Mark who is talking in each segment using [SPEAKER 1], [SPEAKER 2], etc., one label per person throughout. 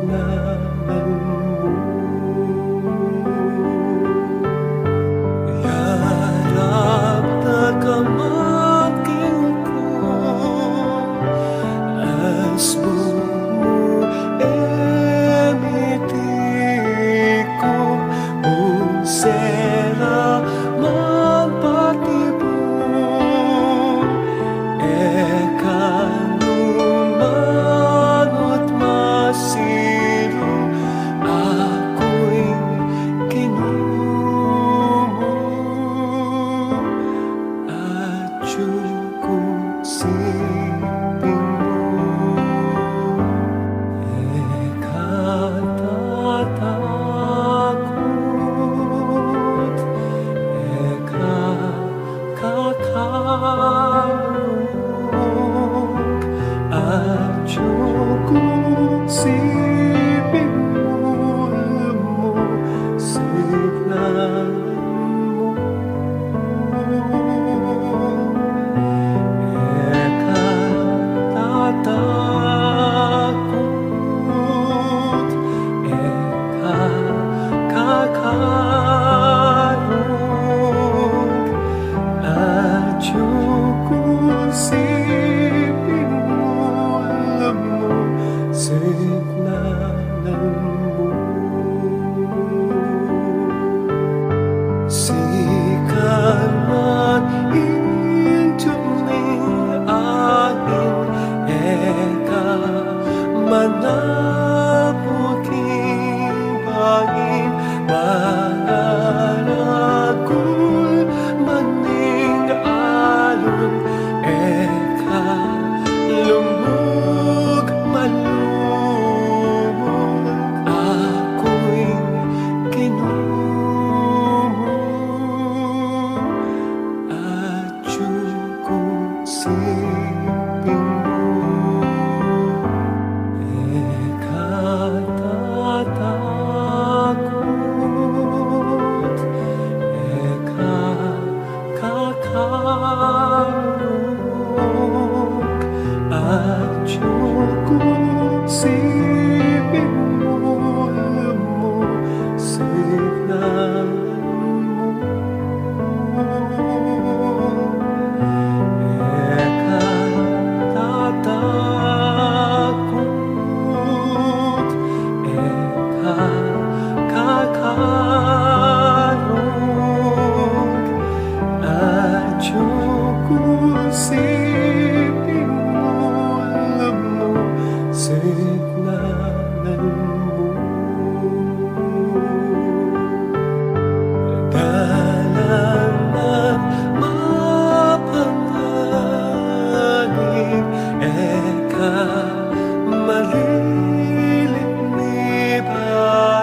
[SPEAKER 1] signalan mo. Yarap na kamangkin ko, asmo mo emiti ko, un sera magpatibong, kanumanot masilong, ako'y kinumo at yung sipin mo. Ekatatakot, ekakakarong, at yung sipin mo, signalan mo. Ekatatakot, ekakakarong, at yung sipin mo, signalan mo. Sikat man intuming angin, eka manapuking bangin, manaragul maning alon, eka lumug malumog, ako'y kinumo at yung sipin mo. Ekatatakot, ekakakarong, at yung sipin mo, signalan mo. Ekatatakot, ekakakarong, at yung sipin mo, signalan mo. Dalang at mapanganib, eka malilit ni ba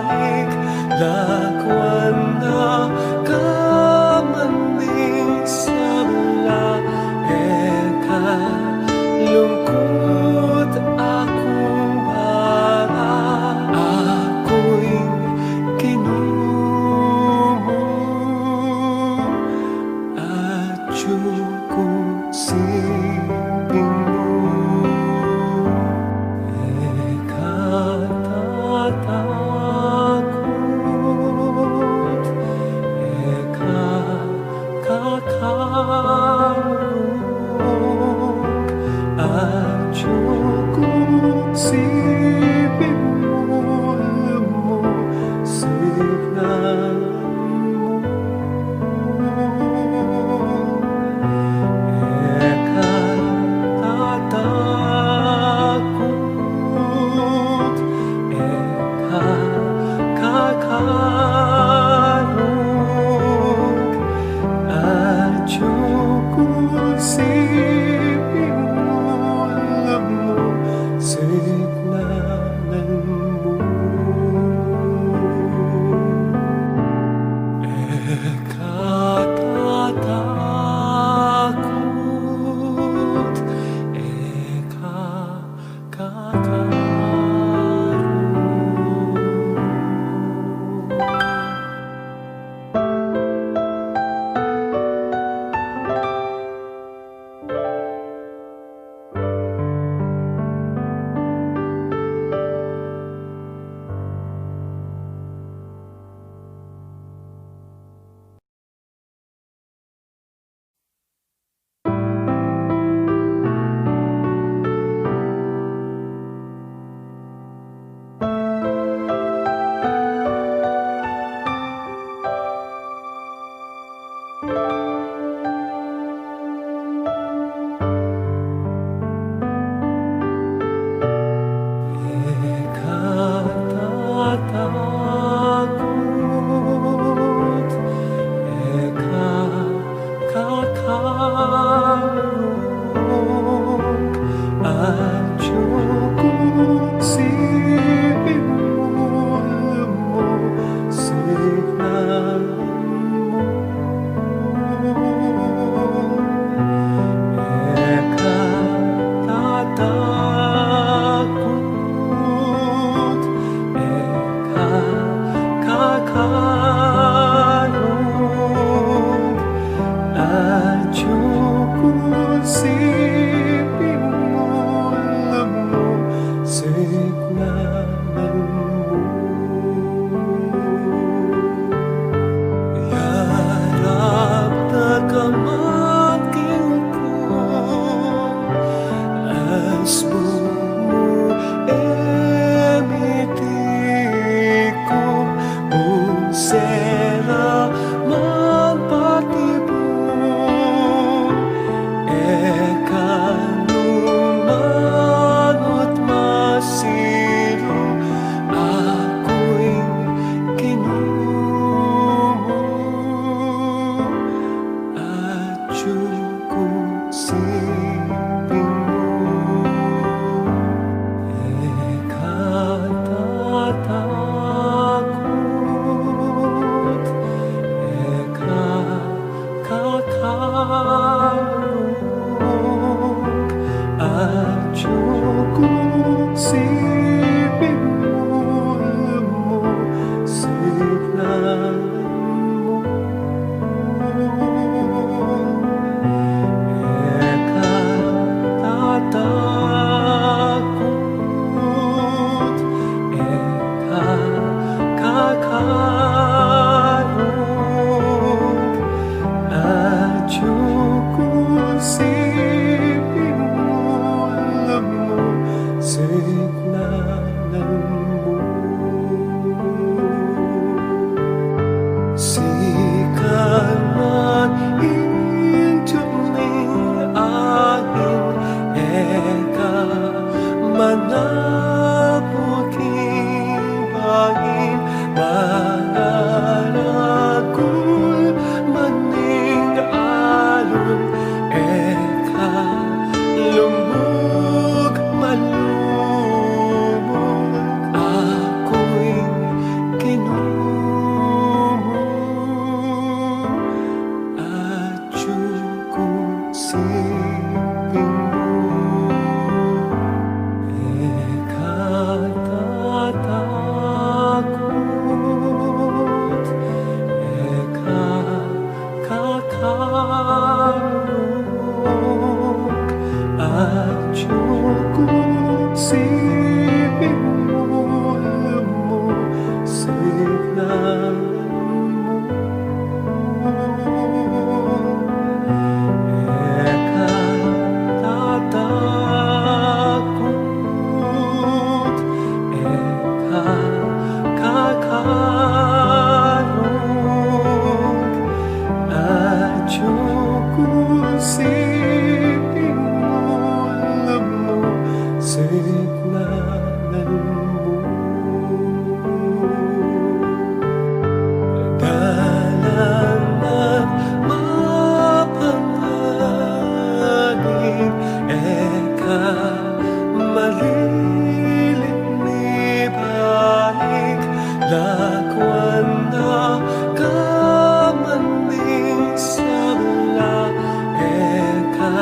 [SPEAKER 1] Lakwan na kamaning sabla eka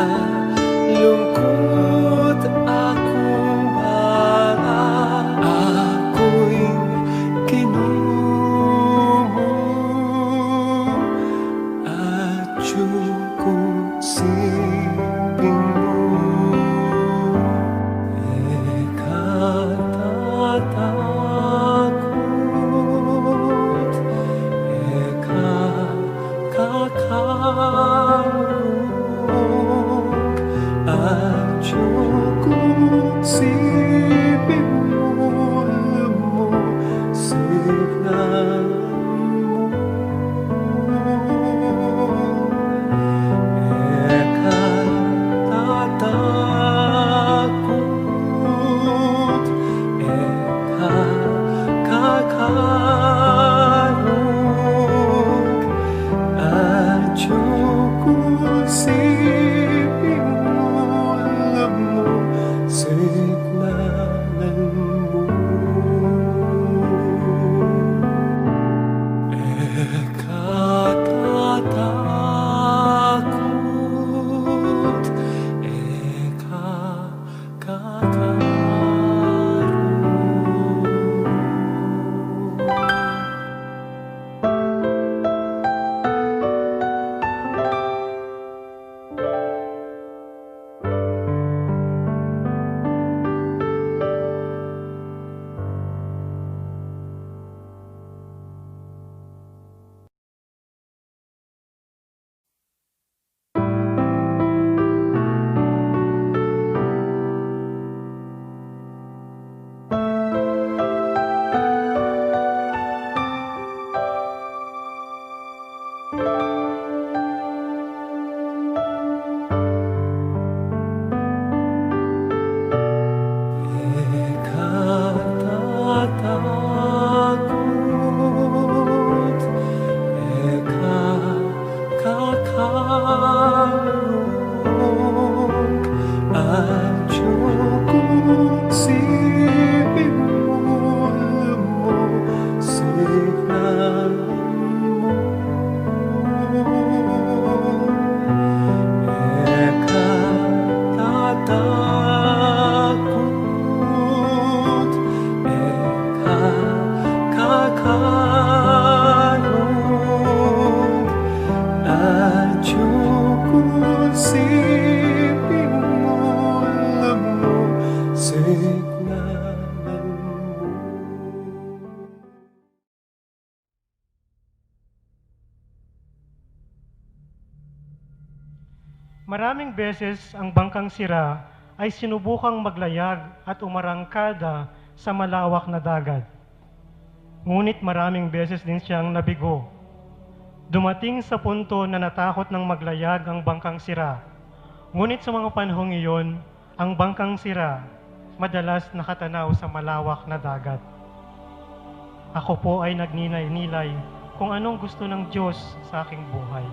[SPEAKER 1] lungkot akong bara ako'y kinumo at yung siping mo eka tatakot eka kakarog at yung siping mo signan eka tatakot eka kakarog at yung siping mo signanan mo eka tatakot eka kakarog. Eka tatakot eka kakarog at yung siping mo signan mo eka tatakot eka kakarog at yung siping mo signanan mo.
[SPEAKER 2] Maraming beses ang bangkang sira ay sinubukang maglayag at umarangkada sa malawak na dagat. Ngunit maraming beses din siyang nabigo. Dumating sa punto na natakot ng maglayag ang bangkang sira. Ngunit sa mga panahong iyon, ang bangkang sira madalas nakatanaw sa malawak na dagat. Ako po ay nagninay-nilay kung anong gusto ng Diyos sa aking buhay.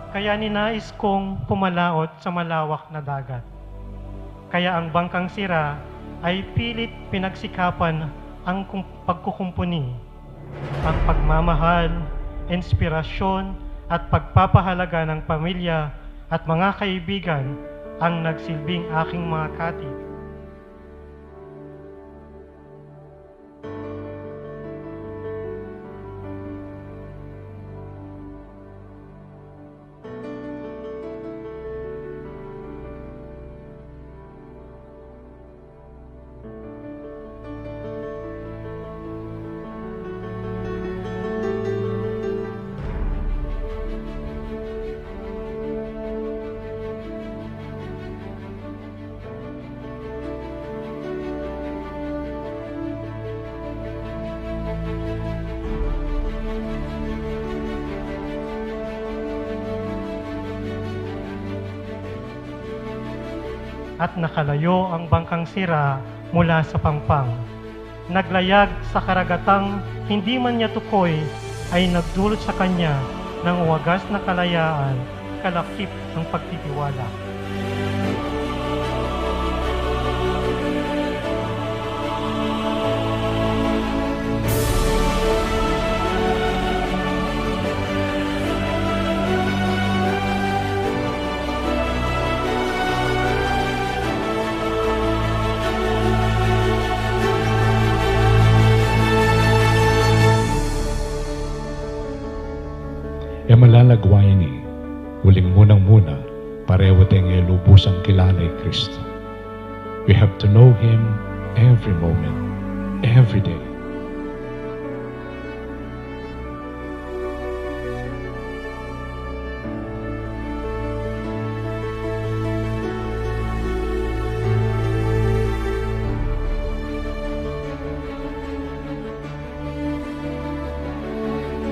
[SPEAKER 2] Kaya ninais kong pumalaot sa malawak na dagat. Kaya ang bangkang sira ay pilit pinagsikapan ang pagkukumpuni, ang pagmamahal, inspirasyon at pagpapahalaga ng pamilya at mga kaibigan ang nagsilbing aking mga katip. at nakalayo ang bangkang sira mula sa pangpang. Naglayag sa karagatang hindi man niya tukoy ay nagdulot sa kanya ng wagas na kalayaan, kalakip ng pagtitiwala.
[SPEAKER 3] E malalagwayan ni, huling munang-muna, pareho tayong lubusang kilala kay Kristo. We have to know Him every moment, every day.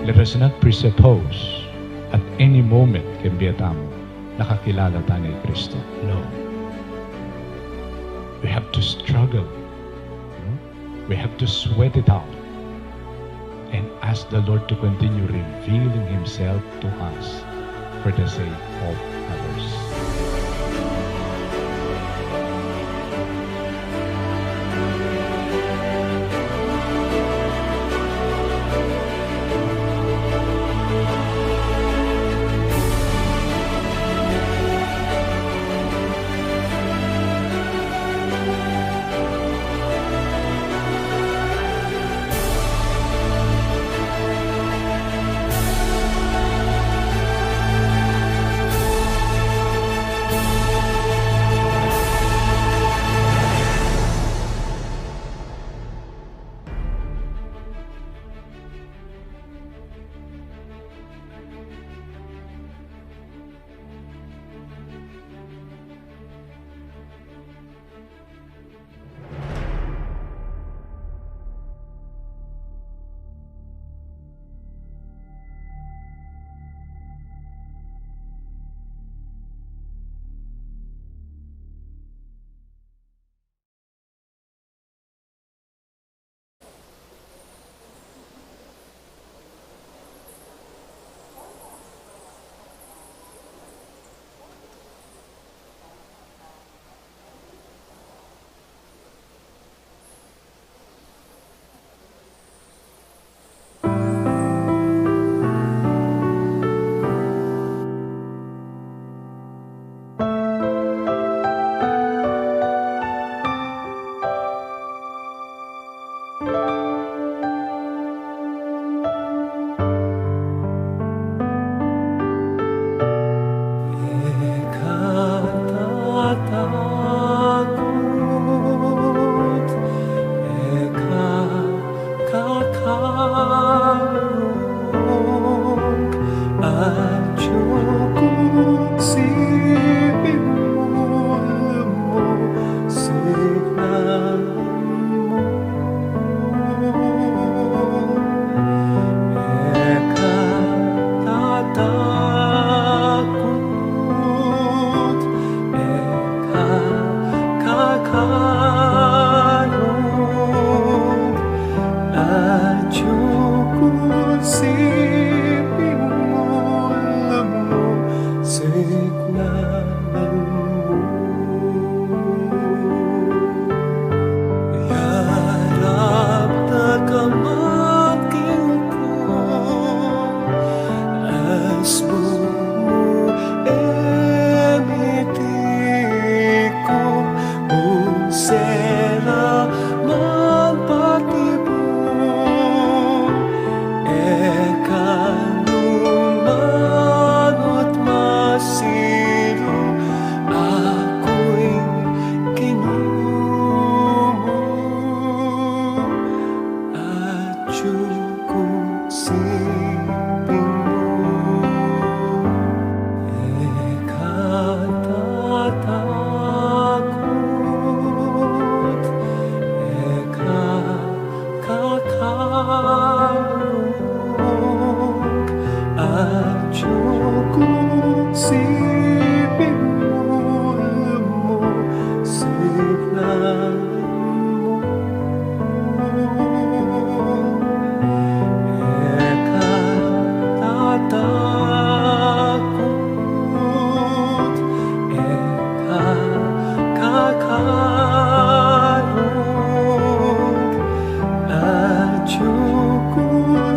[SPEAKER 3] Let us not presuppose at any moment can be a tamo nakakilala tayo ni Kristo. No. We have to struggle. No? We have to sweat it out and ask the Lord to continue revealing Himself to us for the sake of others.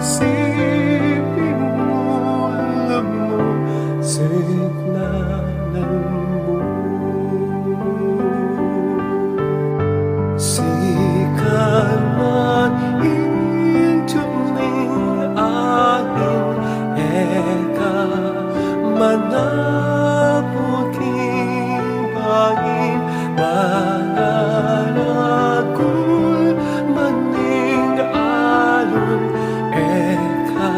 [SPEAKER 1] siping mo, lumusik-lanan mo. Sikaman intuming aking eka manapuking bangin mananagul maning alun eka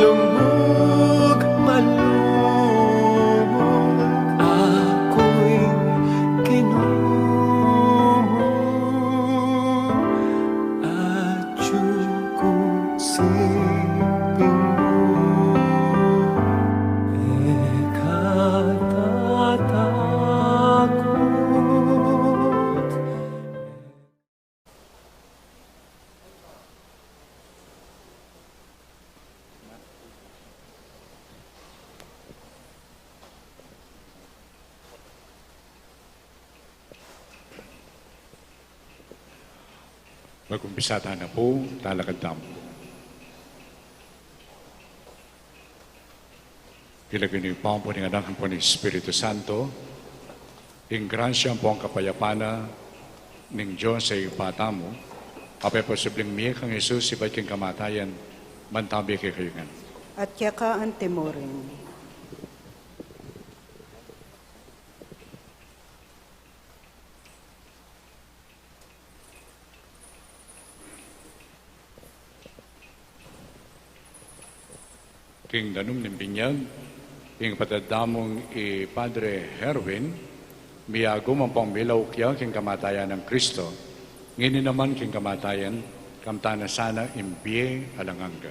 [SPEAKER 1] lumug malumog ako'y kinumo at yung siping mo ekatatakot.
[SPEAKER 3] Mag-umpisa tayo na po, talakad tayo. Ilagay po po ng anak po ng Espiritu Santo, ang gransya po ang kapayapana ng Diyos sa ipata mo, apay posibleng miyak ang Jesus, iba't kang kamatayan, mantabi kay kayo nga.
[SPEAKER 4] At yaka ang timorin.
[SPEAKER 3] King danum ng binyag, ing patadamong Padre Herwin, miyago man pong milaw kya king kamatayan ng Kristo, ngini naman king kamatayan, kamtana sana imbiye alanganga.